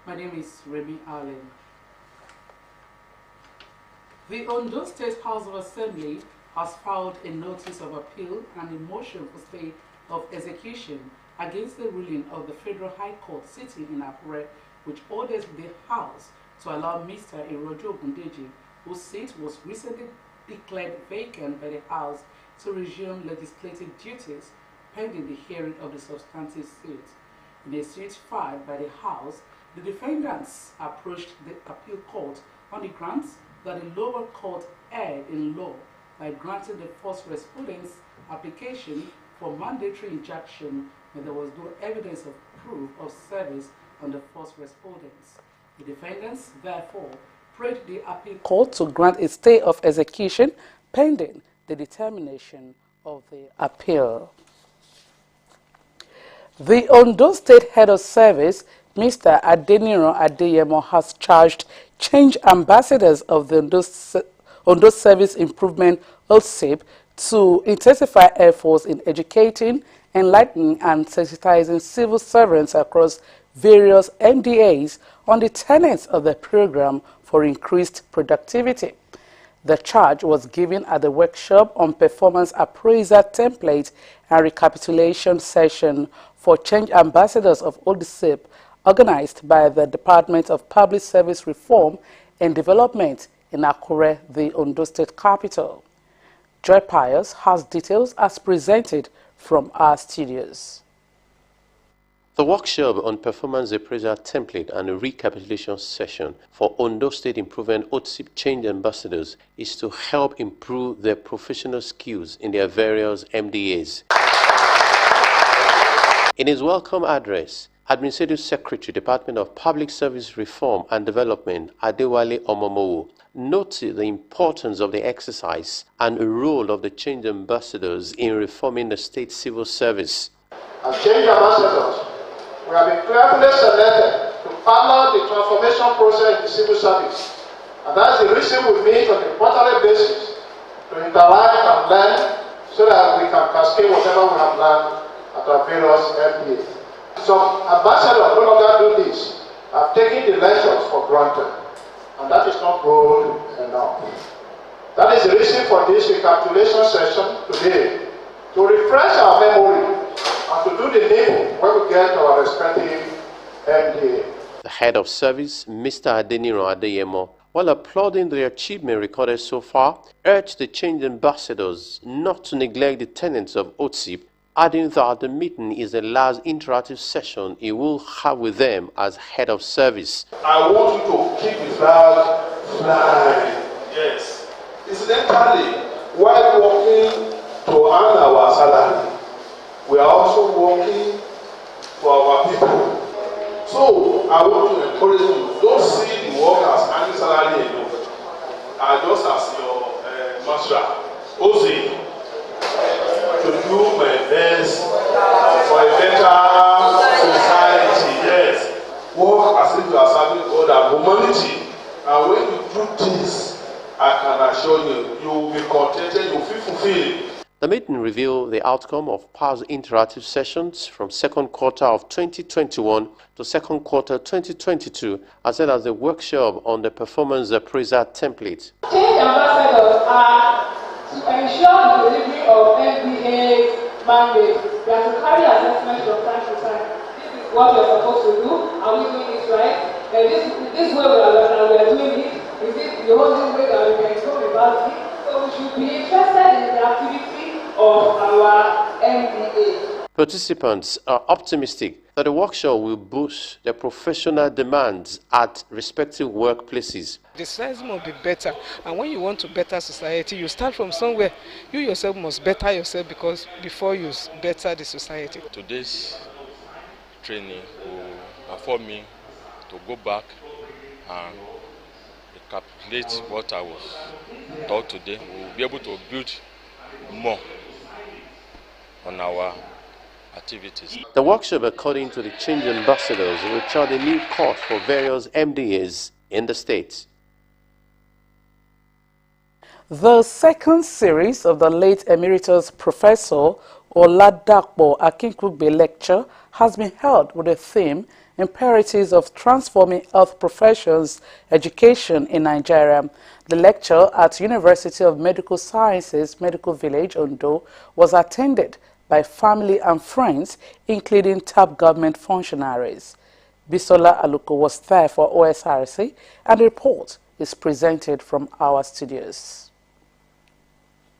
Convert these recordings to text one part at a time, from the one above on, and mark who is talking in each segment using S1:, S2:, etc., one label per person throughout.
S1: My name is Remy Allen. The Ondo State House of Assembly has filed a notice of appeal and a motion for stay of execution against the ruling of the Federal High Court sitting in Akure, which orders the House to allow Mr. Irojo Ogundeji, whose seat was recently declared vacant by the House, to resume legislative duties pending the hearing of the substantive suit. In a suit filed by the House, the defendants approached the appeal court on the grounds that the lower court erred in law by granting the first respondent's application for mandatory injunction when there was no evidence of proof of service on the first respondents. The defendants, therefore, prayed the appeal court to grant a stay of execution pending the determination of the appeal. The Ondo State Head of Service, Mr. Adeniro Adeyemo, has charged change ambassadors of the Ondo Service Improvement OSIP to intensify efforts in educating, enlightening and sensitizing civil servants across various MDAs on the tenets of the program for increased productivity. The charge was given at the workshop on performance appraiser template and recapitulation session for change ambassadors of OSIP, organized by the Department of Public Service Reform and Development in Akure, the Ondo State capital. Joy Pius has details as presented from our studios.
S2: The workshop on performance appraisal template and a recapitulation session for Ondo State Improvement OSIP change ambassadors is to help improve their professional skills in their various MDAs. In his welcome address, Administrative Secretary, Department of Public Service Reform and Development, Adewale Omomowo, noted the importance of the exercise and the role of the change ambassadors in reforming the state civil service.
S3: As change ambassadors, we have been carefully selected to follow the transformation process in the civil service. And that's the reason we meet on a quarterly basis to interact and learn so that we can cascade whatever we have learned at our various MDAs. Some ambassadors no longer do this, have taken the lectures for granted, and that is not good enough. That is the reason for this recapitulation session today, to refresh our memory and to do the needful when we get to our respective MDA.
S2: The head of service, Mr. Adeniro Adeyemo, while applauding the achievement recorded so far, urged the change ambassadors not to neglect the tenets of OSIP, adding that the meeting is the last interactive session he will have with them as head of service.
S4: I want you to keep the flag flying. Yes. Incidentally, while working to earn our salary, we are also working for our people. So I want to encourage you, don't see the work as earning salary alone. Just as your master, OSIP, to do my best for a better society. Yes. Work as if you are serving other humanity. And when you do this, I can assure you, you will be contented, you will feel fulfilled.
S2: The meeting revealed the outcome of past interactive sessions from second quarter of 2021 to second quarter 2022, as well as the workshop on the performance appraiser template.
S5: Change ambassadors are to ensure the delivery of MDA's mandate. We have to carry assessment from time to time. This is what we are supposed to do. Are we doing it right? This way we are doing it. Is it the only way that we can go about it? So we should be interested in the activity of our MDA.
S2: Participants are optimistic that the workshop will boost their professional demands at respective workplaces.
S6: The society must be better, and when you want to better society, you start from somewhere. You yourself must better yourself before you better the society.
S7: Today's training will afford me to go back and recapitulate what I was taught today. We will be able to build more on our activities.
S2: The workshop, according to the change ambassadors, will chart a new course for various MDAs in the state.
S1: The second series of the late Emeritus Professor Oladapo Akinkunugbe Lecture has been held with the theme Imperatives of Transforming Health Professions Education in Nigeria. The lecture at University of Medical Sciences, Medical Village, Ondo, was attended by family and friends, including top government functionaries. Bisola Aluko was there for OSRC, and the report is presented from our studios.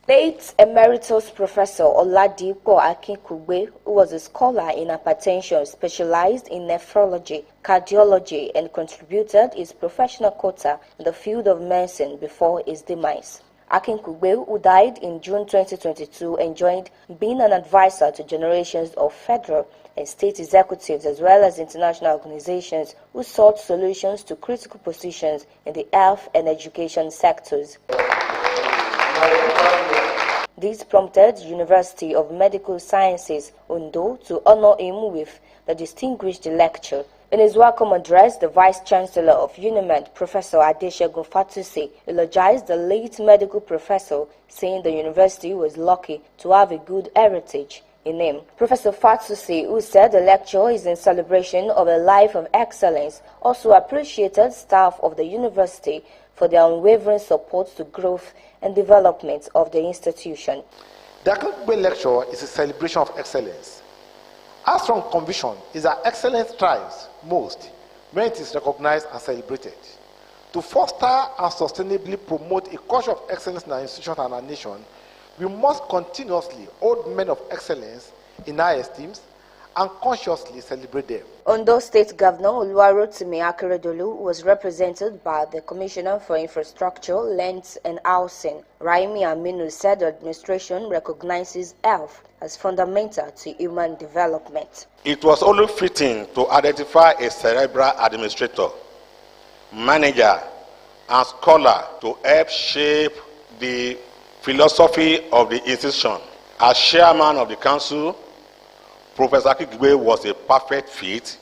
S8: Late Emeritus Professor Oladipo Akinkugbe, who was a scholar in hypertension, specialized in nephrology, cardiology, and contributed his professional quota in the field of medicine before his demise. Akinkugbe, who died in June 2022, enjoyed being an advisor to generations of federal and state executives as well as international organizations who sought solutions to critical positions in the health and education sectors. This prompted University of Medical Sciences, Ondo, to honor him with the distinguished lecture. In his welcome address, the Vice-Chancellor of UNIMED, Professor Adesegun Fatusi, eulogized the late medical professor, saying the university was lucky to have a good heritage in him. Professor Fatusi, who said the lecture is in celebration of a life of excellence, also appreciated staff of the university for their unwavering support to growth and development of the institution.
S9: The Akinkugbe lecture is a celebration of excellence. Our strong conviction is that excellence thrives most when it is recognized and celebrated. To foster and sustainably promote a culture of excellence in our institutions and our nation, we must continuously hold men of excellence in high esteem and consciously celebrate them.
S8: Ondo State Governor Oluwarotimi Akeredolu was represented by the Commissioner for Infrastructure, Lands and Housing. Raimi Aminu said the administration recognizes health as fundamental to human development.
S10: It was only fitting to identify a cerebral administrator, manager, and scholar to help shape the philosophy of the institution. As chairman of the council, Professor Akinkugbe was a perfect fit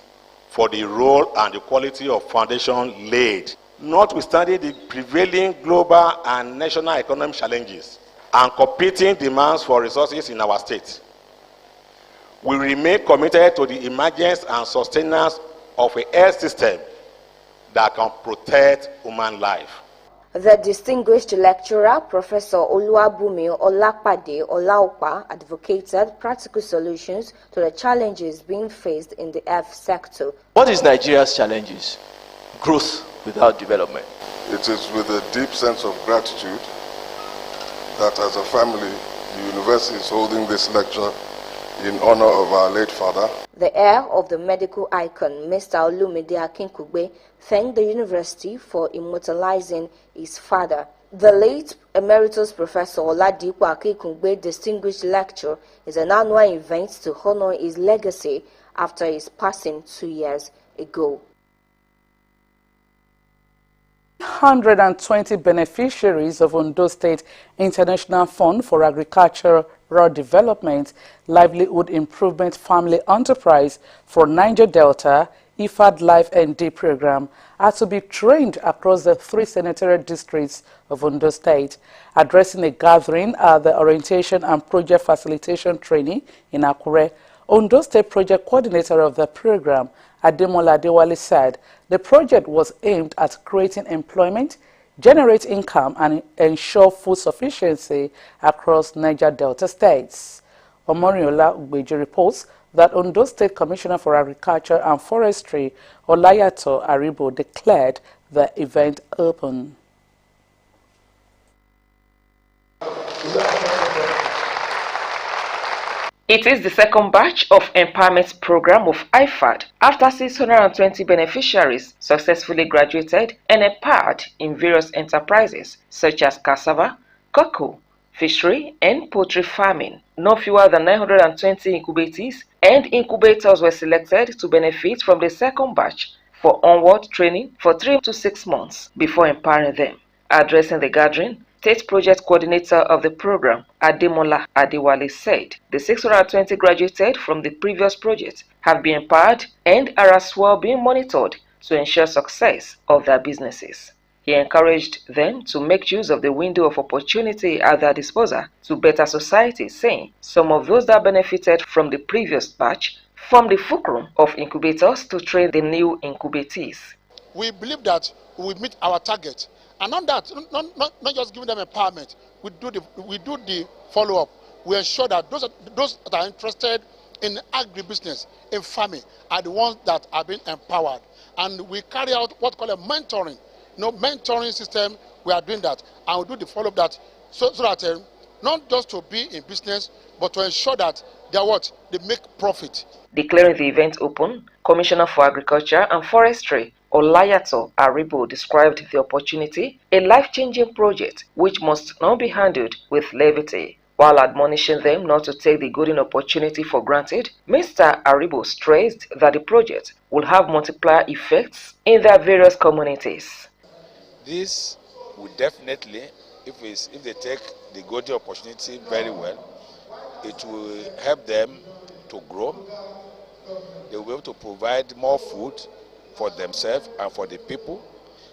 S10: for the role and the quality of foundation laid. Notwithstanding the prevailing global and national economic challenges and competing demands for resources in our state, we remain committed to the emergence and sustenance of a health system that can protect human life.
S8: The distinguished lecturer, Professor Oluwabumi Olapade Olaopa, advocated practical solutions to the challenges being faced in the health sector.
S11: What is Nigeria's challenges? Growth without development.
S12: It is with a deep sense of gratitude that as a family, the university is holding this lecture in honor of our late father.
S8: The heir of the medical icon, Mr. Olumide Akinkugbe, thanked the university for immortalizing his father. The late Emeritus Professor Oladipo Akinkugbe Distinguished Lecture is an annual event to honor his legacy after his passing 2 years ago.
S1: 120 beneficiaries of Ondo State International Fund for Agricultural Development, Livelihood Improvement Family Enterprise for Niger Delta, IFAD Life ND program are to be trained across the 3 senatorial districts of Ondo State. Addressing a gathering at the Orientation and Project Facilitation Training in Akure, Ondo State Project Coordinator of the program, Ademola Adewale, said the project was aimed at creating employment, generate income, and ensure food sufficiency across Niger Delta states. Omoriola Ugbeji reports that Ondo State Commissioner for Agriculture and Forestry, Olayato Aribo, declared the event open.
S13: It is the second batch of empowerment program of IFAD after 620 beneficiaries successfully graduated and empowered in various enterprises such as cassava, cocoa, fishery, and poultry farming. No fewer than 920 incubators and incubators were selected to benefit from the second batch for onward training for 3 to 6 months before empowering them. Addressing the gathering, State Project Coordinator of the program, Ademola Adewale, said the 620 graduated from the previous project have been empowered and are as well being monitored to ensure success of their businesses. He encouraged them to make use of the window of opportunity at their disposal to better society, saying some of those that benefited from the previous batch formed the fulcrum of incubators to train the new incubatees.
S14: We believe that we meet our target, and not that, not just giving them empowerment. We do the follow-up. We ensure that those that are interested in agribusiness, in farming, are the ones that are being empowered, and we carry out what we call a mentoring. Mentoring system. We are doing that, and we do the follow-up that so that not just to be in business, but to ensure that they make profit.
S13: Declaring the event open, Commissioner for Agriculture and Forestry, Olayato Aribo, described the opportunity a life-changing project which must not be handled with levity. While admonishing them not to take the golden opportunity for granted, Mr. Aribo stressed that the project will have multiplier effects in their various communities.
S15: This will definitely, if they take the golden opportunity very well, it will help them to grow. They will be able to provide more food for themselves and for the people,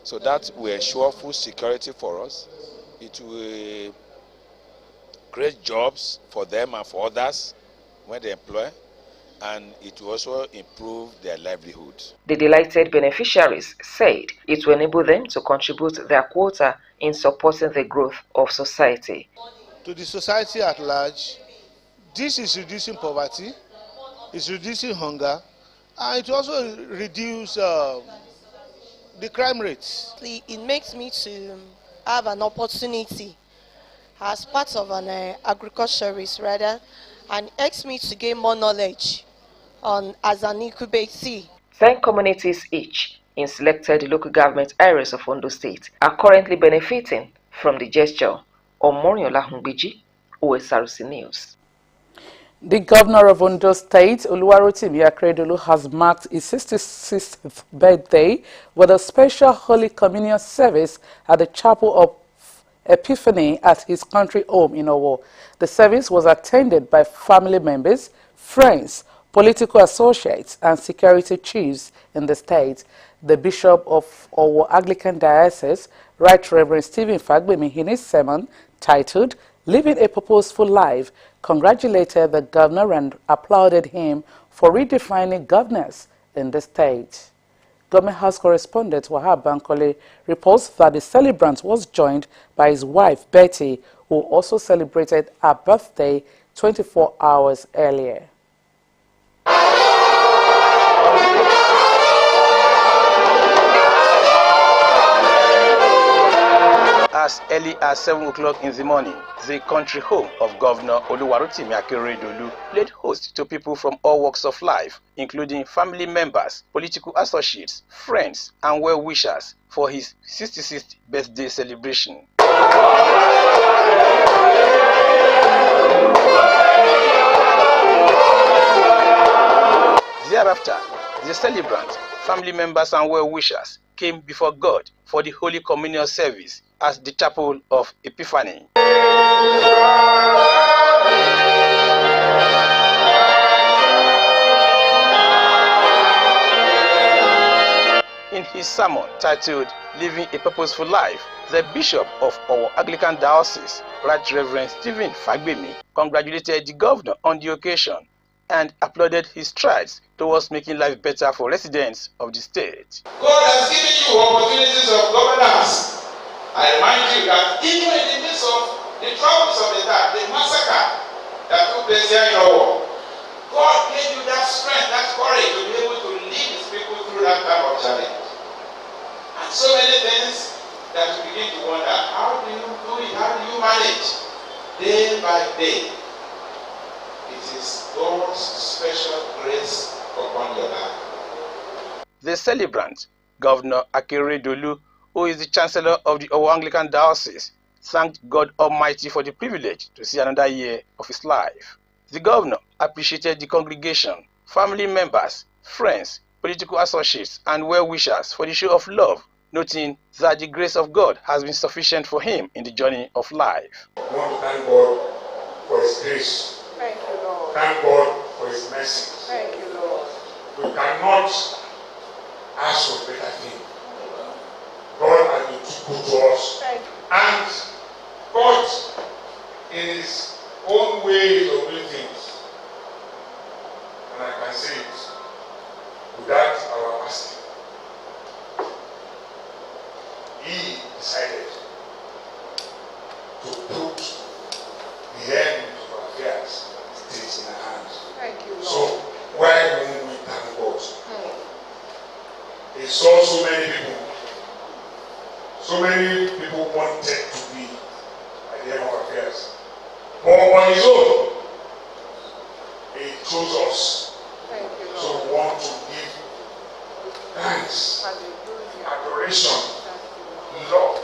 S15: so that will ensure food security for us. It will create jobs for them and for others when they employ, and it will also improve their livelihood.
S13: The delighted beneficiaries said it will enable them to contribute their quota in supporting the growth of society.
S16: To the society at large, this is reducing poverty, it's reducing hunger, and it also reduces the crime rates.
S17: It makes me to have an opportunity as part of an agriculturist rather, and helps me to gain more knowledge as an incubatee. 10
S13: communities each in selected local government areas of Ondo State are currently benefiting from the gesture. Omoriola Hungbiji, Osrc News.
S1: The governor of Ondo State, Oluwarotimi Akeredolu, has marked his 66th birthday with a special Holy Communion service at the Chapel of Epiphany at his country home in Owo. The service was attended by family members, friends, political associates, and security chiefs in the state. The Bishop of Owo Anglican Diocese, Right Reverend Stephen Fagbemi, in his sermon titled Living a Purposeful Life, congratulated the governor and applauded him for redefining governance in the state. Government House correspondent Wahab Bankole reports that the celebrant was joined by his wife Betty, who also celebrated her birthday 24 hours earlier.
S11: As early as 7 o'clock in the morning, the country home of Governor Oluwarotimi Akeredolu laid host to people from all walks of life, including family members, political associates, friends, and well-wishers for his 66th birthday celebration. Thereafter, the celebrant, family members, and well-wishers came before God for the Holy Communion service at the Chapel of Epiphany. In his sermon titled Living a Purposeful Life, the Bishop of our Anglican Diocese, Right Reverend Stephen Fagbemi, congratulated the governor on the occasion and applauded his strides towards making life better for residents of the state.
S18: God has given you opportunities of governance. I remind you that even in the midst of the troubles of the time, the massacre that took place here in our war, God gave you that strength, that courage to be able to lead his people through that type of challenge. And so many things that you begin to wonder, how do you do it? How do you manage? Day by day. It is God's special grace upon your life.
S11: The celebrant, Governor Akeredolu, who is the Chancellor of the Owo Anglican Diocese, thanked God Almighty for the privilege to see another year of his life. The governor appreciated the congregation, family members, friends, political associates, and well-wishers for the show of love, noting that the grace of God has been sufficient for him in the journey of life.
S19: I want to thank God for his grace.
S17: Thank you, Lord.
S19: Thank God for his mercy.
S17: Thank you, Lord.
S19: We cannot ask for better thing. God has been too good to us. And God, in his own ways of doing things, and I can can say it without our asking. He decided to put the end of affairs states in our hands.
S5: Thank you, Lord.
S19: So why don't we thank God? He saw so many people wanted to be at the end of affairs. But on his own, he chose us.
S5: Thank you, Lord.
S19: So we want to give thanks, adoration, love,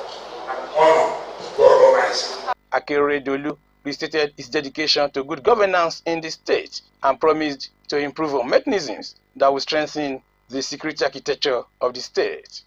S19: and honor to God Almighty.
S11: Akeredolu restated his dedication to good governance in the state and promised to improve on mechanisms that will strengthen the security architecture of the state.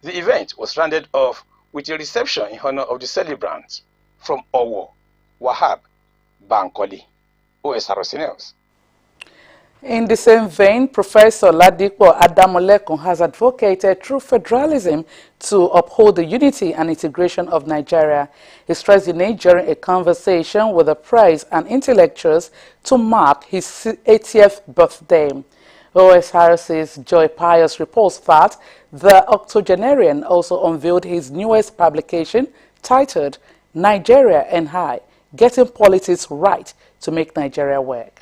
S11: The event was rounded off with a reception in honor of the celebrants from Owo, Wahab, Bankole, Osrc News.
S1: In the same vein, Professor Ladipo Adamolekun has advocated true federalism to uphold the unity and integration of Nigeria. He stressed the need during a conversation with the press and intellectuals to mark his 80th birthday. OSRC's Joy Pius reports that the octogenarian also unveiled his newest publication titled Nigeria and I, Getting Politics Right to Make Nigeria Work.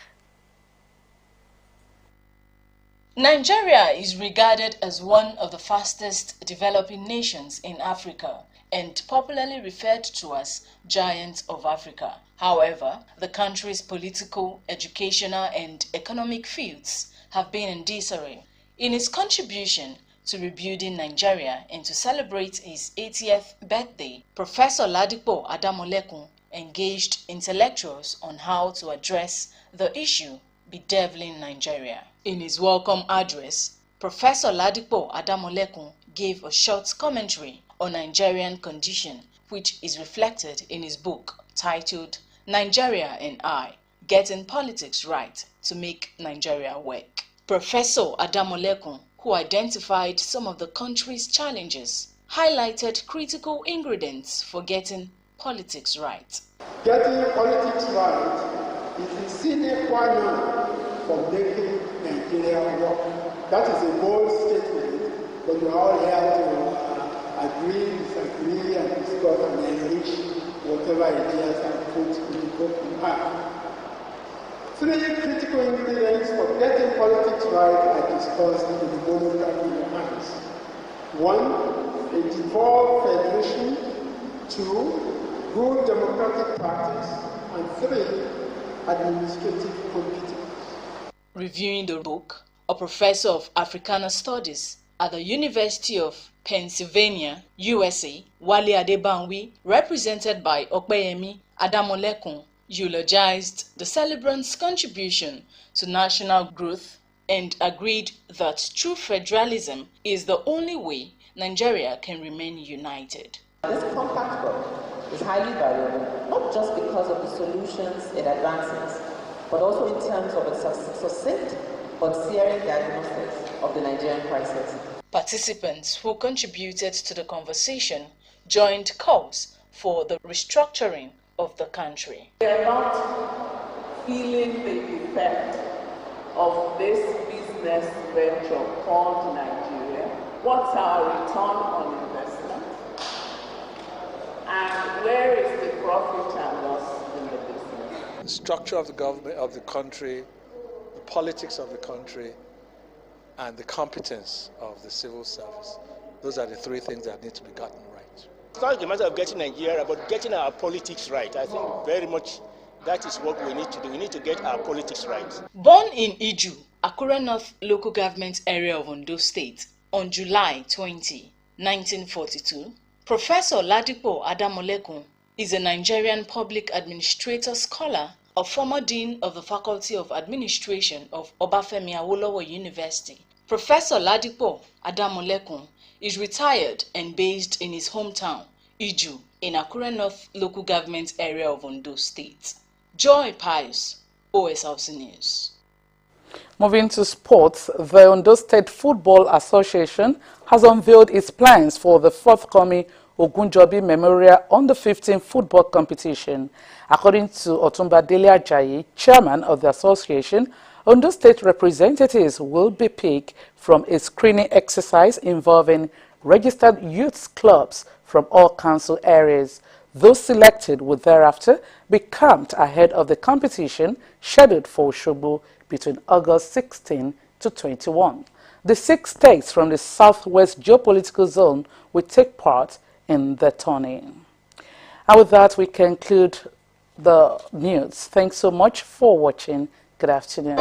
S20: Nigeria is regarded as one of the fastest developing nations in Africa and popularly referred to as Giant of Africa. However, the country's political, educational and economic fields have been in disarray. In his contribution to rebuilding Nigeria and to celebrate his 80th birthday, Professor Ladipo Adamolekun engaged intellectuals on how to address the issue bedeviling Nigeria. In his welcome address, Professor Ladipo Adamolekun gave a short commentary on Nigerian condition, which is reflected in his book titled Nigeria and I, Getting Politics Right to Make Nigeria Work. Professor Adamolekun, who identified some of the country's challenges, highlighted critical ingredients for getting politics right.
S21: Getting politics right is the sine qua non for making Nigeria work. That is a bold statement, but we're all here to agree, disagree, and discuss and enrich whatever ideas are put in the book we have. Three critical ingredients for getting politics right are discussed in the monograph in your hands. 1. A devolved federation. 2. Good democratic practice. And 3. Administrative competence.
S20: Reviewing the book, a professor of Africana Studies at the University of Pennsylvania, USA, Wale Adebanwi, represented by Okpeyemi Adamolekun, eulogized the celebrants' contribution to national growth and agreed that true federalism is the only way Nigeria can remain united.
S22: This compact work is highly valuable, not just because of the solutions it advances, but also in terms of its succinct but searing diagnosis of the Nigerian crisis.
S20: Participants who contributed to the conversation joined calls for the restructuring of the country.
S23: We are not feeling the effect of this business venture called Nigeria. What's our return on investment? And where is the profit and loss in the business?
S24: The structure of the government, of the country, the politics of the country, and the competence of the civil service. Those are the three things that need to be gotten right.
S25: It's not a matter of getting Nigeria, but getting our politics right. I think very much that is what we need to do. We need to get our politics right.
S20: Born in Iju, Akure North local government area of Ondo State, on July 20, 1942, Professor Ladipo Adamolekun is a Nigerian public administrator scholar, a former dean of the Faculty of Administration of Obafemi Awolowo University, Professor Ladipo Adamulekun is retired and based in his hometown, Iju, in Akure North local government area of Ondo State. Joy Pius, OSRC News.
S1: Moving to sports, the Ondo State Football Association has unveiled its plans for the forthcoming Ogunjobi Memorial Under-15 football competition. According to Otumba Dele Ajayi, chairman of the association, Ondo State representatives will be picked from a screening exercise involving registered youth clubs from all council areas. Those selected will thereafter be camped ahead of the competition scheduled for Osogbo between August 16 to 21. The 6 states from the southwest geopolitical zone will take part in the tourney. And with that, we conclude the news. Thanks so much for watching. Good afternoon.